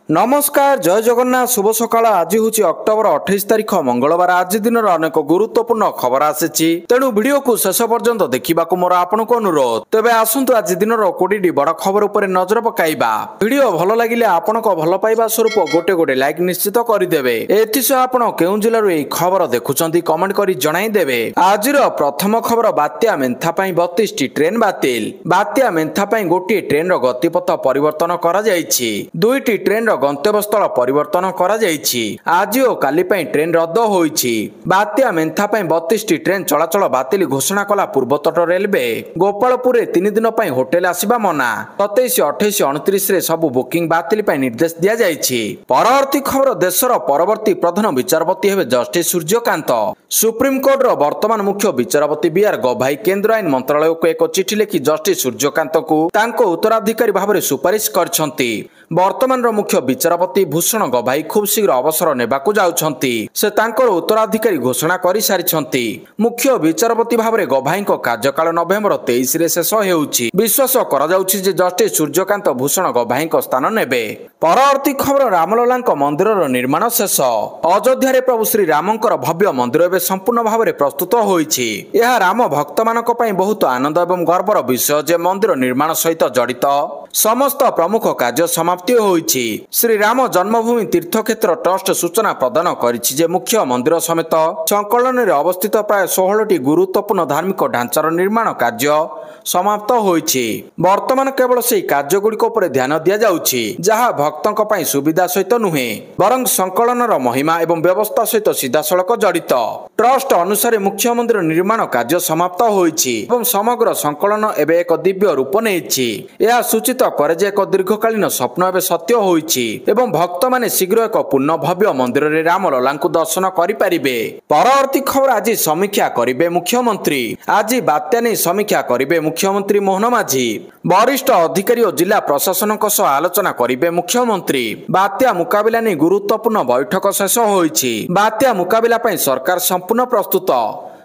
नमस्कार जय जगन्नाथ शुभ सकाळ आज हूँ अक्टोबर 28 तारिख मंगलवार आज दिन अनेक गुरुत्वपूर्ण खबर आसी तेणु वीडियो को शेष पर्यंत देखा मोर आपन को अनुरोध तेज आसतु आज दिन 20 बड़ खबर उपर नजर पकाइबा वीडियो भल लगिले आपण भल पाइबा स्वरूप गोटे गोटे लाइक निश्चित करदेवे एथिसह आपण केउं जिल्लारु एही खबर देखुचंती कमेंट करी जणाइदेवे आजिर प्रथम खबर बात्या मेन्था पई 32 टी ट्रेन बातिल बात्या मेन्था पई गोटे ट्रेन रो गतिपथ परिवर्तन करा जायछि दुईटी ट्रेन गंतव्यस्थल परिवर्तन करा जायछि आज और काली पई ट्रेन रद्द होईछि बात्या मेन्था पई 32 टी ट्रेन चलाचल बातिल घोषणा कला पूर्वतट रेलवे गोपालपुर 3 दिन पई होटेल आसीबा मना 27 28 29 रे सब बुकिंग बातिल पई निर्देश दिया जायछि परवर्ती खबर देशर परवर्ती प्रधान विचारपति हेबे जस्टिस सूर्यकांत सुप्रीम कोर्ट रो वर्तमान मुख्य विचारपति बीआर गभाई केंद्र आईन मंत्रालय को एक चिठी लिखि जस्टिस सूर्यकांत को तांको उत्तराधिकारी भाव सुपारिश करछंती वर्तमान रो मुख्य विचारपति भूषण गभाई खूब शीघ्र अवसर नेबाकू जाउछंती से तांकर उत्तराधिकारी घोषणा करि सारिछंती मुख्य विचारपति भाव में गभाई कार्यकाल नवेम्बर 23 रे शेष हेउछि विश्वास करा जाउछि जे जस्टिस सूर्यकांत भूषण गभाई स्थान नेबे परवर्ती खबर रामलला मंदिर निर्माण शेष अयोध्या रे प्रभु श्री रामंकर भव्य मंदिर एवं संपूर्ण भाव में प्रस्तुत होइछि यह राम भक्त मानक पई बहुत आनंद एवं गर्वर विषय जे मंदिर निर्माण सहित जड़ित समस्त प्रमुख कार्य समाप्ति होइछि श्री राम जन्मभूमि तीर्थक्षेत्र ट्रस्ट सूचना प्रदान करिछि जे मुख्य मंदिर समेत संकलन रे अवस्थित प्राय 16 टी गुरुत्वपूर्ण धार्मिक ढांचार निर्माण कार्य समाप्त होइछि वर्तमान केवल से कार्य गुड़िक उपर ध्यान दिया जाउछि जहा भक्तक पई सुविधा सहित नुहे बरं संकलनर महिमा एवं व्यवस्था सहित सीधासलख जड़ित ट्रस्ट अनुसार मुख्य मंदिर निर्माण कार्य समाप्त होइछि एवं समग्र संकलन एवं एक दिव्य रूप नेछि यह सूचित करे जे एक दीर्घकालीन स्वप्न एवं सत्य होइछि एवं भक्त माने शीघ्र एक पूर्ण भव्य मंदिर रे रामलला दर्शन करि परिबे परवर्ती खबर आज समीक्षा करिबे मुख्यमंत्री आज बात्या नै समीक्षा करिबे मुख्यमंत्री मोहन माझी वरिष्ठ अधिकारी और जिला प्रशासन आलोचना करिबे मुख्यमंत्री बात्या मुकाबिला नै गुरुत्वपूर्ण बैठक शेष होइछि बात्या मुकाबिला पई सरकार संपूर्ण प्रस्तुत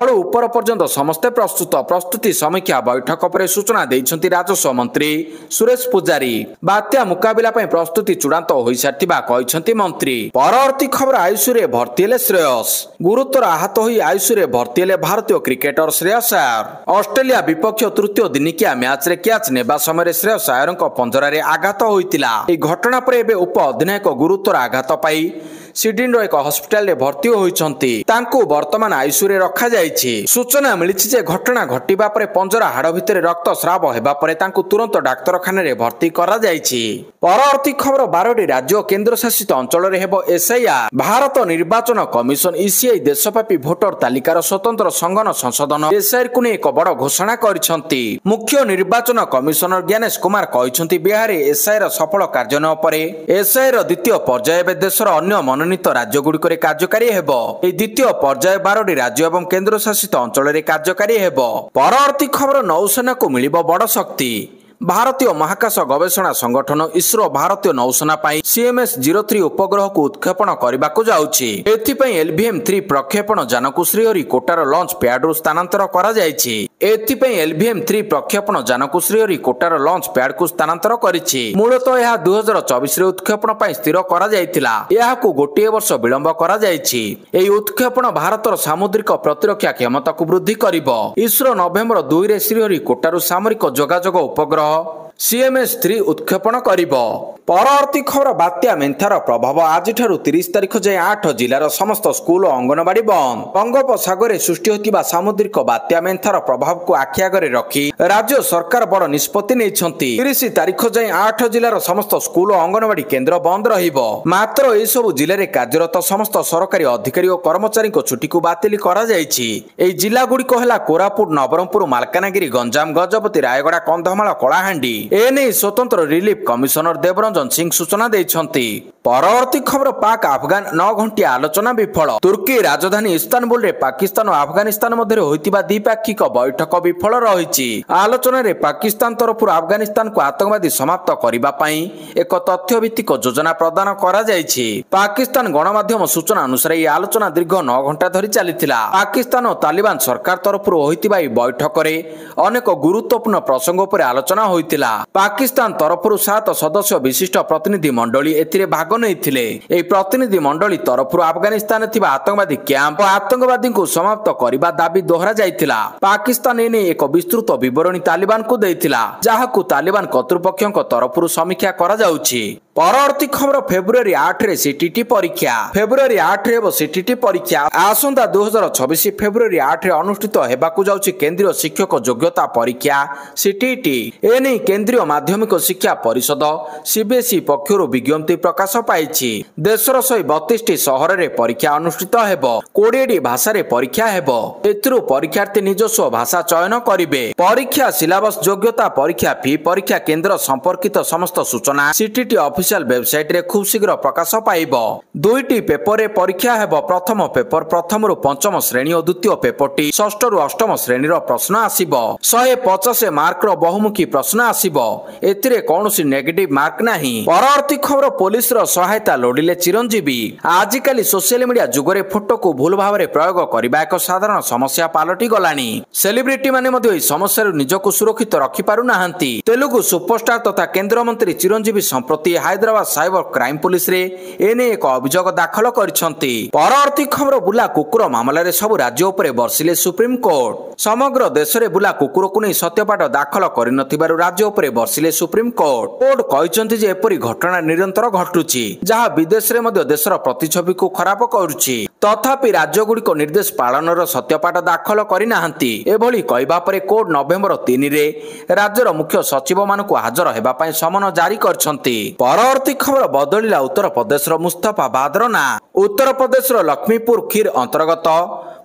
ऊपर पर्यंत समस्ते प्रस्तुति समीक्षा बैठक पर सूचना देइछंती राजस्व मंत्री सुरेश पुजारी बात्या मुकाबिला पई प्रस्तुति चूड़ांत होई सारथिबा कहिसंती मंत्री परवर्ती खबर आयुष रे भर्ती हेले श्रेयस गुरुतर आहत होई आयुष रे भर्ती हेले भारतीय क्रिकेटर श्रेयस अय्यर ऑस्ट्रेलिया विपक्ष तृतीय दिनिकिया मैच रे कैच नेबा समय श्रेयस अय्यरक पंजरा रे आघात होइतिला ए घटना पर एबे उप अधिनायक गुरुतर आघात पाई सिडनी रो एक हॉस्पिटल रे भर्ती होइछंती तांको वर्तमान आईसीयू रे रखा जायछि सूचना मिलिछि जे घटना घटिबा परे पंजरा हाड़ भितरे रक्तस्राव हेबा परे तांको तुरंत डाक्तरखाना रे भर्ती करा जायछि परवर्ती खबर 12टी राज्य और केंद्र शासित अंचल रे हेबो एसआईआर भारत निर्वाचन कमिशन ईसीआई देशव्यापी भोटर तालिकार स्वतंत्र संगठन संशोधन एसआईआर को एक बड़ घोषणा करिसंती मुख्य निर्वाचन कमिशनर ज्ञानेश कुमार कहिसंती बिहार एसआईआर सफल कार्यान्वयन परे एसआईआर द्वितीय पर्याय देशर अन्य मनोनीत राज्य गुड़िक कार्यकारी हेबो ए द्वितीय पर्याय 12टी राज्य एवं केंद्र शासित अंचल रे कार्यकारी हेबो परवर्ती खबर नौसेना को मिलिबो बड़ शक्ति भारतीय महाकाश गवेषणा संगठन इसरो भारतीय नौसेना पाई CMS-03 उपग्रह को उत्क्षेपण करबाकू जाउछि एथिपई LVM-3 प्रक्षेपण यान को श्रीहरिकोटार लॉन्च पैड रु स्थानांतर करा जायछि एथिपई LVM-3 प्रक्षेपण यान को श्रीहरिकोटार लॉन्च पैड को स्थानांतर करिछि मूलतः यह 2024 रे उत्क्षेपण पाई स्थिर करा जायतिला यह को गोटे वर्ष विलंब करा जायछि एई उत्क्षेपण भारतर सामुद्रिक प्रतिरक्षा क्षमता को वृद्धि करिवो इसरो नवेम्बर 2 रे श्रीहरिकोटार सामरिक जोगाजोग उपग्रह CMS-3 उत्क्षेपण करिवो परवर्ती खबर बात्या मेन्थार प्रभाव आज 30 तारिख जाए 8 जिलार समस्त स्कूल और अंगनवाड़ी बंद बंगोपसागर सृष्टि होतिबा सामुद्रिक बात्या मेन्थार प्रभाव को आखि आगरे रखी राज्य सरकार बड़ निष्पत्ति नेइछंती 30 तारिख जाए 8 जिलार समस्त स्कूल और अंगनवाड़ी केन्द्र बंद रहिबो मात्र एई सब जिले रे कार्यरत समस्त सरकारी अधिकारी और कर्मचारी को छुट्टी को बातिल करा जायछि एई जिला गुड़िक होला कोरापुट नवरंगपुर मालकानगिरी गंजाम गजपति रायगड़ा कंधमाल कलाहांडी एने स्वतंत्र रिलीफ कमिशनर देवरंजन सिंह सूचना देइछंती परवर्ती खबर पाक अफगान 9 घंटिया आलोचना विफल तुर्की राजधानी इस्तानबुल रे पाकिस्तान और अफगानिस्तान मध्य होइतिबा द्विपाक्षिक बैठक विफल रहिछि आलोचना रे पाकिस्तान तरफ अफगानिस्तान को आतंकवादी समाप्त करिबा पई एक तथ्य भित्तिक योजना प्रदान करा जायछि पाकिस्तान गणमाध्यम सूचना अनुसार এই आलोचना दीर्घ 9 घंटा धरि चलिथिला पाकिस्तान और तालिबान सरकार तरफ होइतिबा এই बैठक रे अनेक गुरुत्वपूर्ण प्रसंग पर आलोचना होइतिला पाकिस्तान तरफ 7 सदस्य विशिष्ट प्रतिनिधि मंडली एथिरे भाग भाग नैथिले। एही प्रतिनिधि मंडली तरफरु अफगानिस्तान थिबा आतंकवादी क्याम्प और आतंकवादी को समाप्त करबा दाबी दोहरा जायतिला। पाकिस्तान एने एक विस्तृत विवरणी तालिबान को दैथिला, जाहाकु तालिबान कर्तृपक्षक तरफरु समीक्षा करा जाउछि। परवर्ती खबर फेब्रुआरी 8 रे सीटीटी परीक्षा। फेब्रुआरी 8 रे हेबो सीटीटी परीक्षा। आसंता 2026 फेब्रुआरी 8 रे अनुष्ठित हेबाकु जाउछि केंद्रीय शिक्षक योग्यता परीक्षा सीटीटी। एने केंद्रीय माध्यमिक शिक्षा परिषद सीबीएसई पक्षरु विज्ञप्ति प्रकाश पाइछि। देशर 132 शहर रे परीक्षा अनुष्ठित हेबो। 20 भाषा रे परीक्षा हेबो। एथिरु परीक्षार्थी निजस्व भाषा चयन करिवे। परीक्षा सिलेबस योग्यता परीक्षा फी परीक्षा केंद्र संपर्कित समस्त सूचना सीटीटी ऑफिशियल वेबसाइट रे खूब शीघ्र प्रकाश पाइबो। दुईटी पेपर रे परीक्षा हेबो। प्रथम पेपर प्रथम रु पंचम श्रेणी और द्वितीय पेपरटी षष्ठ रु अष्टम श्रेणी रो प्रश्न आसीबो। 150 मार्क रो बहुमुखी प्रश्न आसीबो। एथिरे कोनोसी नेगेटिव मार्क नाही। परवर्ती खबर पुलिस रो सहायता लोडिले चिरंजीवी। आजिकाली सोशल मीडिया जुगरे फोटो को भूल भाव रे प्रयोग करबा एक साधारण समस्या पालटी गलानी। सेलिब्रिटी माने मध्ये एही समस्या रु निजको सुरक्षित रखि पारु नाहंती। तेलुगु सुपरस्टार तथा केंद्र मंत्री चिरंजीवी संप्रति हैदराबाद साइबर क्राइम पुलिस रे एने एक अभियोग दाखल करिसंती। परवर्ती खबर बुला कुकुर मामला रे सब राज्य उपरे बर्षिले सुप्रीम कोर्ट। समग्र देश रे बुला कुकुर को नै सत्यपाठ दाखल करिनथिबारु राज्य उपरे बर्षिले सुप्रीम कोर्ट। कोर्ट कहिसंती जे एपरि घटना निरंतर घटुची, जहा विदेश रे मध्ये देशर प्रतिछवि को खराब करूची। तथापि राज्य गुडी को निर्देश पालनर सत्यपाठ दाखल करिनाहंती। एभली कहबा परे कोर्ट नवेम्बर 3 रे राज्यर मुख्य सचिव मानकु हाजर हेबा पई समन जारी करछंती। परवर्ती खबर बदलिला उत्तर प्रदेश मुस्ताफाबाद ना। उत्तर प्रदेश लक्ष्मीपुर खीर अंतर्गत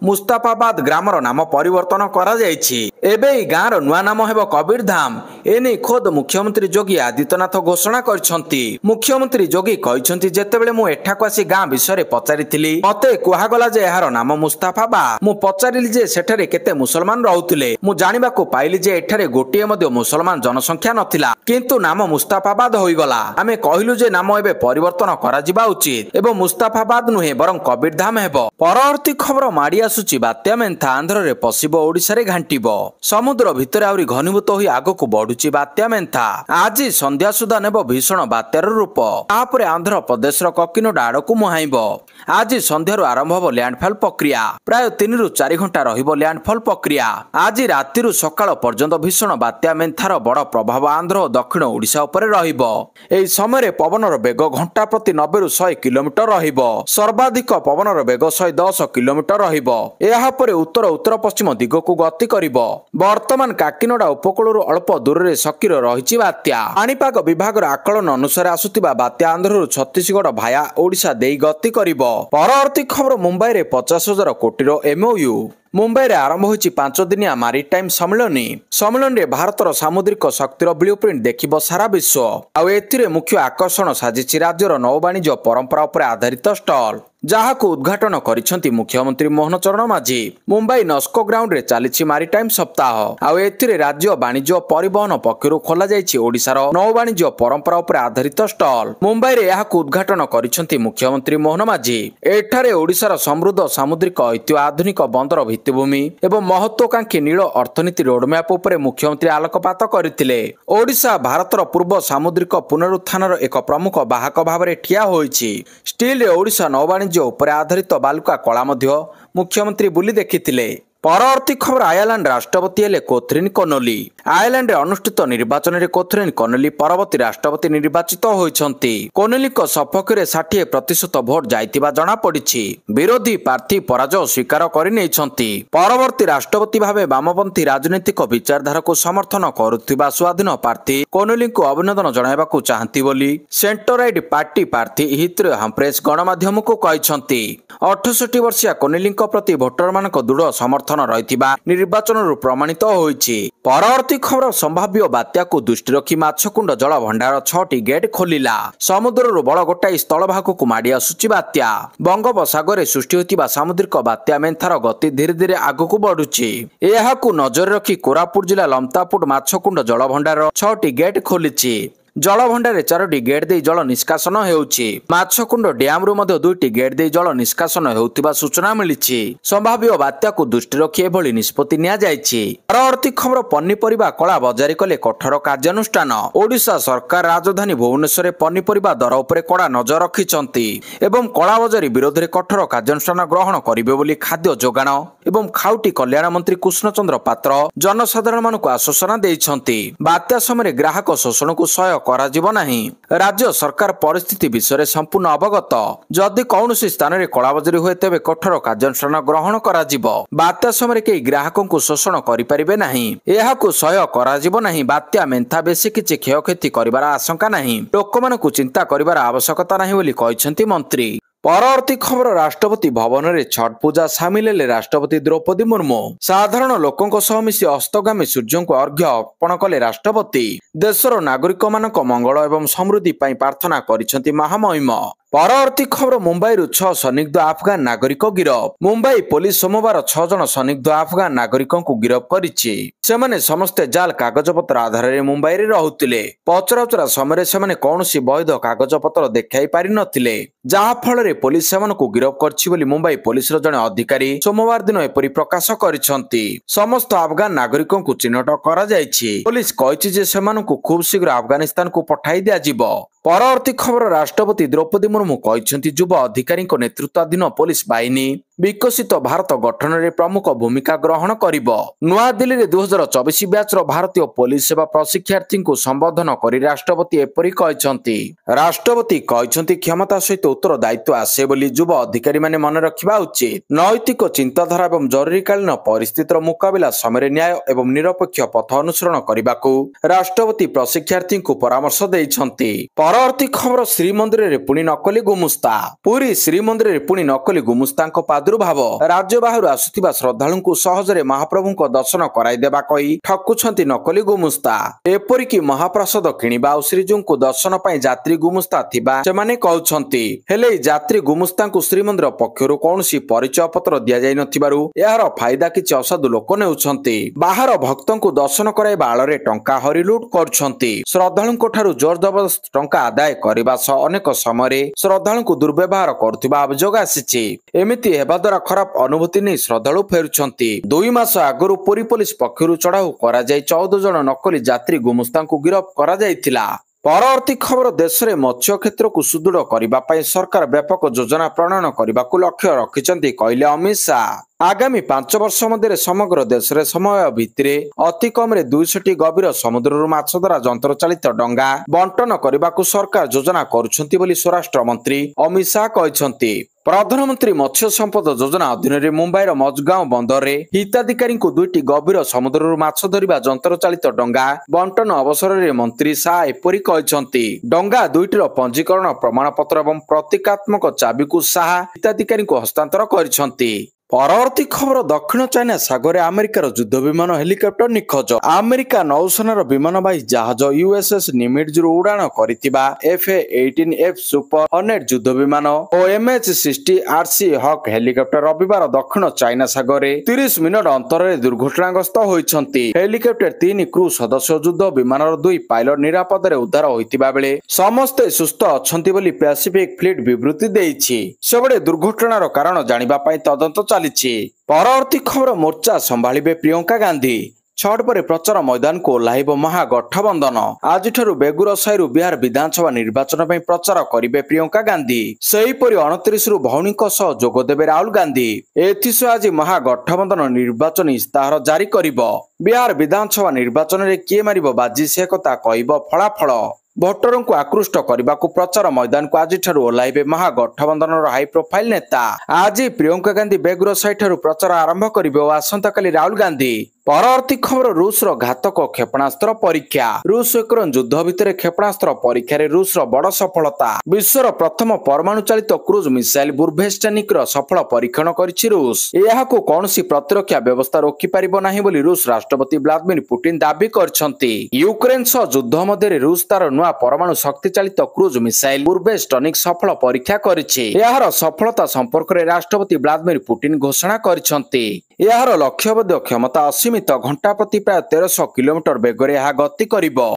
मुस्ताफाबाद ग्रामर नाम परिवर्तन करा जायछि। एबे ई गाँर नुआ नाम हेबो कबीर धाम। एने खोद मुख्यमंत्री योगी आदित्यनाथ घोषणा करछंती। मुख्यमंत्री योगी कहिसंती जेतेबेले मु एठाकु आसी गाँ विषय रे पचारिथिली, मते कुहागला जे एहार नाम मुस्ताफाबाद। मु पचारिली जे सेठारे केते मुसलमान रहुथिले। मु जानिबाकु पाइली जे एठारे गोटिए मध्ये मुसलमान जनसंख्या नथिला, किंतु नाम मुस्ताफाबाद होइगला। आमे कहिलु जे नाम एबे परिवर्तन करा जिबा उचित एवं मुस्ताफाबाद नुहे बरं कबीर धाम हेबो। परवर्ती खबर माडी आसुची बात्या मेंथा आंध्र रे पसिबो ओडिसा रे घांटिबो। समुद्र भितरे आउरी घनीभूत होई आगकु बढुची बात्या मेंथा। आज संध्या सुधा नेबो भीषण बात्यार रूप। तापरे आंध्र प्रदेश रो ककिनोडा आडकु मुहाइबो। आज संध्यारु आरंभ हो लैंडफॉल प्रक्रिया। प्राय 3 रु 4 घंटा रहिबो लैंडफॉल प्रक्रिया। आज रातिरु सकाळ पर्यंत भीषण बात्या मेंथार बड़ प्रभाव आंध्र और दक्षिण ओडिशा उपरे रहिबो। एही समय पवनर बेग घंटा प्रति 90 रु 100 किलोमीटर रहिबो। सर्वाधिक पवनर बेग 110 किलोमीटर रहिबो। एहा परे उत्तर उत्तर पश्चिम दिगकु गति करिबो। वर्तमान काकिनोडा उपकूलरु अल्प दूर रे सक्रिय रहिछि बात्या। पाणीपाग विभागर आकलन अनुसार आसुतिबा बात्या आंध्ररु छत्तीसगढ़ भाया ओडिशा देई गति करिबो। परवर्ती खबर मुंबई रे 50,000 कोटी एमओयू। मुंबई रे आरंभ होइछि 5 दिनिया मारिटाइम सम्मेलन। सम्मेलन रे भारतर सामुद्रिक शक्तिर ब्लूप्रिंट देखिबो सारा विश्व। आ एथिरे मुख्य आकर्षण साजिछि राज्यर नौवाणिज्य परंपरा उपरे आधारित स्टॉल, जहाकु उद्घाटन करिसंती मुख्यमंत्री मोहन चरण माझी। मुंबई नस्को ग्राउंड रे चालिछि मारिटाइम सप्ताह। आ एथिरे राज्य वाणिज्य परिवहन पक्षरु खोला जाइछि ओडिसार नौवाणिज्य परंपरा उपरे आधारित स्टॉल। मुंबई रे याकु उद्घाटन करिसंती मुख्यमंत्री मोहन माझी। एठारे ओडिसार समृद्ध सामुद्रिक ऐतिह्य आधुनिक बंदर भित्तिभूमि एवं महत्वाकांक्षी नील अर्थनीति रोडमैप उपरे मुख्यमंत्री आलोकपात करथिले। ओडिशा भारतर पूर्व सामुद्रिक पुनरुत्थानर एक प्रमुख बाहक भाबरे ठिया होइछि। स्टील रे ओडिशा नौवाणिज्य उपरे आधारित बालुका कला मध्य मुख्यमंत्री बुली देखिथिले। परवर्ती खबर आयरलैंड राष्ट्रपति हेले कैथरीन कनोली। आयरलैंड रे अनुष्ठित निर्वाचन रे कैथरीन कनोली परवर्ती राष्ट्रपति निर्वाचित होइछंती। कनोली को सपक्ष रे 60% भोट जाइतिबा जणा पड़िछि। विरोधी प्रार्थी पराजय स्वीकार करि नेछंती। परवर्ती राष्ट्रपति भाबे वामपंथी राजनीतिक विचारधारा को समर्थन करुथिबा स्वाधीन प्रार्थी कनोली को अभिनंदन जणाइबाकू चाहंती बोली सेंटर राइट पार्टी प्रार्थी हित्र हाम्प्रेस गणमाध्यम को कहिसंती। 68 वर्षीय कनोली प्रति भोटर मानक दृढ़ समर्थन रहितिबा निर्वाचन प्रमाणित होइछि। परवर्ती खबर संभाव्य बात्या को दृष्टि रखी माछकुंड जल भंडार 6टी गेट खोलिला। समुद्र बड़ गोटाई स्थल भाग को माड़ी आसुची बात्या। बंगोपसागर सृष्टि होतिबा सामुद्रिक बात्या मेंथार गति धीरे धीरे आगकू बढ़ुछि। एहाकू नजर रखी कोरापुट जिला लमतापुट माछकुंड जल भंडार 6टी गेट खोलिछि। ଜଳଭଣ୍ଡାରରେ 4ଟି ଗେଟ୍ ଦେଇ ଜଳ ନିଷ୍କାସନ ହେଉଛି। ମାଛକୁଣ୍ଡ ଡ୍ୟାମରୁ ମଧ୍ୟ 2ଟି ଗେଟ୍ ଦେଇ ଜଳ ନିଷ୍କାସନ ହେଉଥିବା ସୂଚନା ମିଳିଛି। ସମ୍ଭାବ୍ୟ ବାତ୍ୟାକୁ ଦୃଷ୍ଟି ରଖି ଏଭଳି ନିଷ୍ପତ୍ତି ନିଆଯାଇଛି। ପରବର୍ତ୍ତୀ ଖବର ପନିପରିବା କଳା ବଜାରୀ କଲେ କଠୋର କାର୍ଯ୍ୟାନୁଷ୍ଠାନ। ଓଡ଼ିଶା ସରକାର ରାଜଧାନୀ ଭୁବନେଶ୍ୱରରେ ପନିପରିବା ଦର ଉପରେ କଡ଼ା ନଜର ରଖିଛନ୍ତି ଏବଂ କଳା ବଜାରୀ ବିରୋଧରେ କଠୋର କାର୍ଯ୍ୟାନୁଷ୍ଠାନ ଗ୍ରହଣ କରିବେ ବୋଲି ଖାଦ୍ୟ ଯୋଗାଣ ଏବଂ ଖାଉଟି କଲ୍ୟାଣ ମନ୍ତ୍ରୀ କୃଷ୍ଣଚନ୍ଦ୍ର ପାତ୍ର ଜନସାଧାରଣମାନଙ୍କୁ ଆଶ୍ୱାସନା ଦେଇଛନ୍ତି। ବାତ୍ୟା ସମୟରେ ଗ୍ରାହକ ଶୋଷଣକୁ ସହ୍ୟ କରାଯିବ ନାହିଁ। ରାଜ୍ୟ ସରକାର ପରିସ୍ଥିତି ବିଷୟରେ ସମ୍ପୂର୍ଣ୍ଣ ଅବଗତ। ଯଦି କୌଣସି ସ୍ଥାନରେ କଳାବଜାରୀ ହୁଏ ତେବେ କଠୋର କାର୍ଯ୍ୟାନୁଷ୍ଠାନ ଗ୍ରହଣ କରାଯିବ। ବାତ୍ୟା ସମୟରେ କେହି ଗ୍ରାହକଙ୍କୁ ଶୋଷଣ କରିପାରିବେ ନାହିଁ। ଏହାକୁ ସହ୍ୟ କରାଯିବ ନାହିଁ। ବାତ୍ୟା ମେନ୍ଥା ବେଶୀ କିଛି କ୍ଷୟକ୍ଷତି କରିବାର ଆଶଙ୍କା ନାହିଁ। ଲୋକମାନଙ୍କୁ ଚିନ୍ତା କରିବାର ଆବଶ୍ୟକତା ନାହିଁ ବୋଲି କହିଛନ୍ତି ମନ୍ତ୍ରୀ। ପରବର୍ତ୍ତୀ ଖବର ରାଷ୍ଟ୍ରପତି ଭବନରେ ଛଟ୍ ପୂଜା ସାମିଲ ହେଲେ ରାଷ୍ଟ୍ରପତି ଦ୍ରୌପଦୀ ମୁର୍ମୁ। ସାଧାରଣ ଲୋକଙ୍କ ସହ ମିଶି ଅସ୍ତଗାମୀ ସୂର୍ଯ୍ୟଙ୍କୁ ଅର୍ଘ୍ୟ ଅର୍ପଣ କଲେ ରାଷ୍ଟ୍ରପତି। ଦେଶର ନାଗରିକମାନଙ୍କ ମଙ୍ଗଳ ଏବଂ ସମୃଦ୍ଧି ପାଇଁ ପ୍ରାର୍ଥନା କରିଛନ୍ତି ମହାମହିମ। ପରବର୍ତ୍ତୀ ଖବର ମୁମ୍ବାଇରୁ 6 ସନ୍ଦିଗ୍ଧ ଆଫଗାନ ନାଗରିକ ଗିରଫ। ମୁମ୍ବାଇ ପୋଲିସ ସୋମବାର 6 ଜଣ ସନ୍ଦିଗ୍ଧ ଆଫଗାନ ନାଗରିକଙ୍କୁ ଗିରଫ କରିଛି। ସେମାନେ ସମସ୍ତେ ଜାଲ କାଗଜପତ୍ର ଆଧାରରେ ମୁମ୍ବାଇରେ ରହୁଥିଲେ। ପଚରାଉଚରା ସମୟରେ ସେମାନେ କୌଣସି ବୈଧ କାଗଜପତ୍ର ଦେଖାଇ ପାରିନଥିଲେ, ଯାହା ଫଳରେ ପୋଲିସ ସେମାନଙ୍କୁ ଗିରଫ କରିଛି ବୋଲି ମୁମ୍ବାଇ ପୋଲିସର ଜଣେ ଅଧିକାରୀ ସୋମବାର ଦିନ ଏପରି ପ୍ରକାଶ କରିଛନ୍ତି। ସମସ୍ତ ଆଫଗାନ ନାଗରିକଙ୍କୁ ଚିହ୍ନଟ କରାଯାଇଛି। ପୋଲିସ କହିଛି ଯେ ସେମାନଙ୍କୁ ଖୁବ୍ ଶୀଘ୍ର ଆଫଗାନିସ୍ତାନକୁ ପଠାଇ ଦିଆଯିବ। ପରବର୍ତ୍ତୀ ଖବର ରାଷ୍ଟ୍ରପତି ଦ୍ରୌପଦୀ ମୁର୍ମୁ କହିଛନ୍ତି ଯୁବ ଅଧିକାରୀଙ୍କ ନେତୃତ୍ୱାଧୀନ ପୋଲିସ ବାହିନୀ ବିକଶିତ ଭାରତ ଗଠନରେ ପ୍ରମୁଖ ଭୂମିକା ଗ୍ରହଣ କରିବ। ନୂଆଦିଲ୍ଲୀରେ 2024 ବ୍ୟାଚର ଭାରତୀୟ ପୋଲିସ ସେବା ପ୍ରଶିକ୍ଷାର୍ଥୀଙ୍କୁ ସମ୍ବୋଧନ କରି ରାଷ୍ଟ୍ରପତି ଏପରି କହିଛନ୍ତି। ରାଷ୍ଟ୍ରପତି କହିଛନ୍ତି କ୍ଷମତା ସହିତ ଉତ୍ତରଦାୟିତ୍ୱ ଆସେ ବୋଲି ଯୁବ ଅଧିକାରୀମାନେ ମନେ ରଖିବା ଉଚିତ। ନୈତିକ ଚିନ୍ତାଧାରା ଏବଂ ଜରୁରୀକାଳୀନ ପରିସ୍ଥିତିର ମୁକାବିଲା ସମୟରେ ନ୍ୟାୟ ଏବଂ ନିରପେକ୍ଷ ପଥ ଅନୁସରଣ କରିବାକୁ ରାଷ୍ଟ୍ରପତି ପ୍ରଶିକ୍ଷାର୍ଥୀଙ୍କୁ ପରାମର୍ଶ ଦେଇଛନ୍ତି। ପରବର୍ତ୍ତୀ ଖବର ଶ୍ରୀମନ୍ଦିରରେ ପୁଣି ନକଲି ଗୁମୁସ୍ତା। ପୁରୀ ଶ୍ରୀମନ୍ଦିରରେ ପୁଣି ନକଲି ଗୁମୁସ୍ତାଙ୍କ ପ୍ରାଦୁର୍ଭାବ। ରାଜ୍ୟ ବାହାରୁ ଆସୁଥିବା ଶ୍ରଦ୍ଧାଳୁଙ୍କୁ ସହଜରେ ମହାପ୍ରଭୁଙ୍କ ଦର୍ଶନ କରାଇଦେବା କହି ଠକୁଛନ୍ତି ନକଲି ଗୁମୁସ୍ତା। ଏପରିକି ମହାପ୍ରସାଦ କିଣିବା ଆଉ ଶ୍ରୀଜୀଉଙ୍କୁ ଦର୍ଶନ ପାଇଁ ଯାତ୍ରୀ ଗୁମୁସ୍ତା ଥିବା ସେମାନେ କହୁଛନ୍ତି। ହେଲେ ଏହି ଯାତ୍ରୀ ଗୁମୁସ୍ତାଙ୍କୁ ଶ୍ରୀମନ୍ଦିର ପକ୍ଷରୁ କୌଣସି ପରିଚୟ ପତ୍ର ଦିଆଯାଇ ନଥିବାରୁ ଏହାର ଫାଇଦା କିଛି ଅସାଧୁ ଲୋକ ନେଉଛନ୍ତି। ବାହାର ଭକ୍ତଙ୍କୁ ଦର୍ଶନ କରାଇବା ଆଳରେ ଟଙ୍କା ହରି ଲୁଟ୍ କରୁଛନ୍ତି। ଶ୍ରଦ୍ଧାଳୁଙ୍କ ଠାରୁ ଜୋର ଜବରଦସ୍ତ ଟଙ୍କା ଆଦାୟ କରିବା ସହ ଅନେକ ସମୟରେ ଶ୍ରଦ୍ଧାଳୁଙ୍କୁ ଦୁର୍ବ୍ୟବହାର କରୁଥିବା ଅଭିଯୋଗ ଆସିଛି। ଏମିତି ହେବା ଦ୍ୱାରା ଖରାପ ଅନୁଭୂତି ନେଇ ଶ୍ରଦ୍ଧାଳୁ ଫେରୁଛନ୍ତି। 2 ମାସ ଆଗରୁ ପୁରୀ ପୋଲିସ ପକ୍ଷରୁ ଚଢାଉ କରାଯାଇ 14 ଜଣ ନକଲି ଯାତ୍ରୀ ଗୁମୁସ୍ତାଙ୍କୁ ଗିରଫ କରାଯାଇଥିଲା। ପରବର୍ତ୍ତୀ ଖବର ଦେଶରେ ମତ୍ସ୍ୟ କ୍ଷେତ୍ରକୁ ସୁଦୃଢ କରିବା ପାଇଁ ସରକାର ବ୍ୟାପକ ଯୋଜନା ପ୍ରଣୟନ କରିବାକୁ ଲକ୍ଷ୍ୟ ରଖିଛନ୍ତି କହିଲେ ଅମିତ ଶାହ। ଆଗାମୀ 5 ବର୍ଷ ମଧ୍ୟରେ ସମଗ୍ର ଦେଶରେ ସମୟ ଭିତ୍ତିରେ ଅତି କମରେ 200ଟି ଗଭୀର ସମୁଦ୍ରରୁ ମାଛ ଧରା ଯନ୍ତ୍ରଚାଳିତ ଡଙ୍ଗା ବଣ୍ଟନ କରିବାକୁ ସରକାର ଯୋଜନା କରୁଛନ୍ତି ବୋଲି ସ୍ୱରାଷ୍ଟ୍ର ମନ୍ତ୍ରୀ ଅମିତ ଶାହ କହିଛନ୍ତି। ପ୍ରଧାନମନ୍ତ୍ରୀ ମତ୍ସ୍ୟ ସମ୍ପଦ ଯୋଜନା ଅଧୀନରେ ମୁମ୍ବାଇର ମଜଗାଓଁ ବନ୍ଦରରେ ହିତାଧିକାରୀଙ୍କୁ 2ଟି ଗଭୀର ସମୁଦ୍ରରୁ ମାଛ ଧରିବା ଯନ୍ତ୍ରଚାଳିତ ଡଙ୍ଗା ବଣ୍ଟନ ଅବସରରେ ମନ୍ତ୍ରୀ ଶାହ ଏପରି କହିଛନ୍ତି। ଡଙ୍ଗା 2ଟିର ପଞ୍ଜୀକରଣ ପ୍ରମାଣପତ୍ର ଏବଂ ପ୍ରତୀକାତ୍ମକ ଚାବିକୁ ଶାହ ହିତାଧିକାରୀଙ୍କୁ ହସ୍ତାନ୍ତର କରିଛନ୍ତି। ପରବର୍ତ୍ତୀ ଖବର ଦକ୍ଷିଣ ଚାଇନା ସାଗରରେ ଆମେରିକାର ଯୁଦ୍ଧ ବିମାନ ହେଲିକପ୍ଟର ନିଖୋଜ। ଆମେରିକା ନୌସେନାର ବିମାନବାହୀ ଜାହାଜ ୟୁଏସଏସ୍ ନିମିଟ୍ଜରୁ ଉଡାଣ କରିଥିବା FA-18F ସୁପର ହର୍ନେଟ ଯୁଦ୍ଧ ବିମାନ ଓ MH-60 RC ହକ୍ ହେଲିକପ୍ଟର ରବିବାର ଦକ୍ଷିଣ ଚାଇନା ସାଗରରେ 30 ମିନିଟ ଅନ୍ତରରେ ଦୁର୍ଘଟଣାଗ୍ରସ୍ତ ହୋଇଛନ୍ତି। ହେଲିକପ୍ଟର 3 କ୍ରୁ ସଦସ୍ୟ ଯୁଦ୍ଧ ବିମାନର 2 ପାଇଲଟ ନିରାପଦରେ ଉଦ୍ଧାର ହୋଇଥିବା ବେଳେ ସମସ୍ତେ ସୁସ୍ଥ ଅଛନ୍ତି ବୋଲି ପ୍ୟାସିଫିକ ଫ୍ଲିଟ୍ ବିବୃତ୍ତି ଦେଇଛି। ସେବେଳେ ଦୁର୍ଘଟଣାର କାରଣ ଜାଣିବା ପାଇଁ ତଦନ୍ତ ଚାଲିଛି। ପରବର୍ତ୍ତୀ ଖବର ମୋର୍ଚ୍ଚା ସମ୍ଭାଳିବେ ପ୍ରିୟଙ୍କା ଗାନ୍ଧୀ। ଛଟ୍ ପରେ ପ୍ରଚାର ମଇଦାନକୁ ଓହ୍ଲାଇବ ମହାଗଠବନ୍ଧନ। ଆଜିଠାରୁ ବେଗୁରସାଇରୁ ବିହାର ବିଧାନସଭା ନିର୍ବାଚନ ପାଇଁ ପ୍ରଚାର କରିବେ ପ୍ରିୟଙ୍କା ଗାନ୍ଧୀ। ସେହିପରି 29ରୁ ଭଉଣୀଙ୍କ ସହ ଯୋଗଦେବେ ରାହୁଲ ଗାନ୍ଧୀ। ଏଥିସହ ଆଜି ମହାଗଠବନ୍ଧନ ନିର୍ବାଚନୀ ଇସ୍ତାହାର ଜାରି କରିବ। ବିହାର ବିଧାନସଭା ନିର୍ବାଚନରେ କିଏ ମାରିବ ବାଜି ସେ କଥା କହିବ ଫଳାଫଳ। ଭୋଟରଙ୍କୁ ଆକୃଷ୍ଟ କରିବାକୁ ପ୍ରଚାର ମଇଦାନକୁ ଆଜିଠାରୁ ଓହ୍ଲାଇବେ ମହାଗଠବନ୍ଧନର ହାଇ ପ୍ରୋଫାଇଲ ନେତା। ଆଜି ପ୍ରିୟଙ୍କା ଗାନ୍ଧୀ ବେଗୁରସାଇ ଠାରୁ ପ୍ରଚାର ଆରମ୍ଭ କରିବେ ଓ ଆସନ୍ତାକାଲି ରାହୁଲ ଗାନ୍ଧୀ। ପରବର୍ତ୍ତୀ ଖବର ରୁଷର ଘାତକ କ୍ଷେପଣାସ୍ତ୍ର ପରୀକ୍ଷା। ରୁଷ ୟୁକ୍ରେନ ଯୁଦ୍ଧ ଭିତରେ କ୍ଷେପଣାସ୍ତ୍ର ପରୀକ୍ଷାରେ ରୁଷର ବଡ ସଫଳତା। ବିଶ୍ୱର ପ୍ରଥମ ପରମାଣୁ ଚାଳିତ କ୍ରୁଜ ମିସାଇଲ ବୁର୍ଭେଷ୍ଟାନିକର ସଫଳ ପରୀକ୍ଷଣ କରିଛି ରୁଷ। ଏହାକୁ କୌଣସି ପ୍ରତିରକ୍ଷା ବ୍ୟବସ୍ଥା ରୋକିପାରିବ ନାହିଁ ବୋଲି ରୁଷ ରାଷ୍ଟ୍ରପତି ଭ୍ଲାଦିମିର ପୁଟିନ ଦାବି କରିଛନ୍ତି। ୟୁକ୍ରେନ ସହ ଯୁଦ୍ଧ ମଧ୍ୟରେ ରୁଷ ତାର ନୂଆ ପରମାଣୁ ଶକ୍ତି ଚାଳିତ କ୍ରୁଜ ମିସାଇଲ ବୁର୍ଭେଷ୍ଟାନିକ ସଫଳ ପରୀକ୍ଷା କରିଛି। ଏହାର ସଫଳତା ସମ୍ପର୍କରେ ରାଷ୍ଟ୍ରପତି ଭ୍ଲାଦିମିର ପୁଟିନ ଘୋଷଣା କରିଛନ୍ତି। ଏହାର ଲକ୍ଷ୍ୟବୋଧ କ୍ଷମତା ଅସୀମିତ ଘଣ୍ଟା ପ୍ରତି ପ୍ରାୟ 1300 କିଲୋମିଟର ବେଗରେ ଏହା ଗତି କରିବ।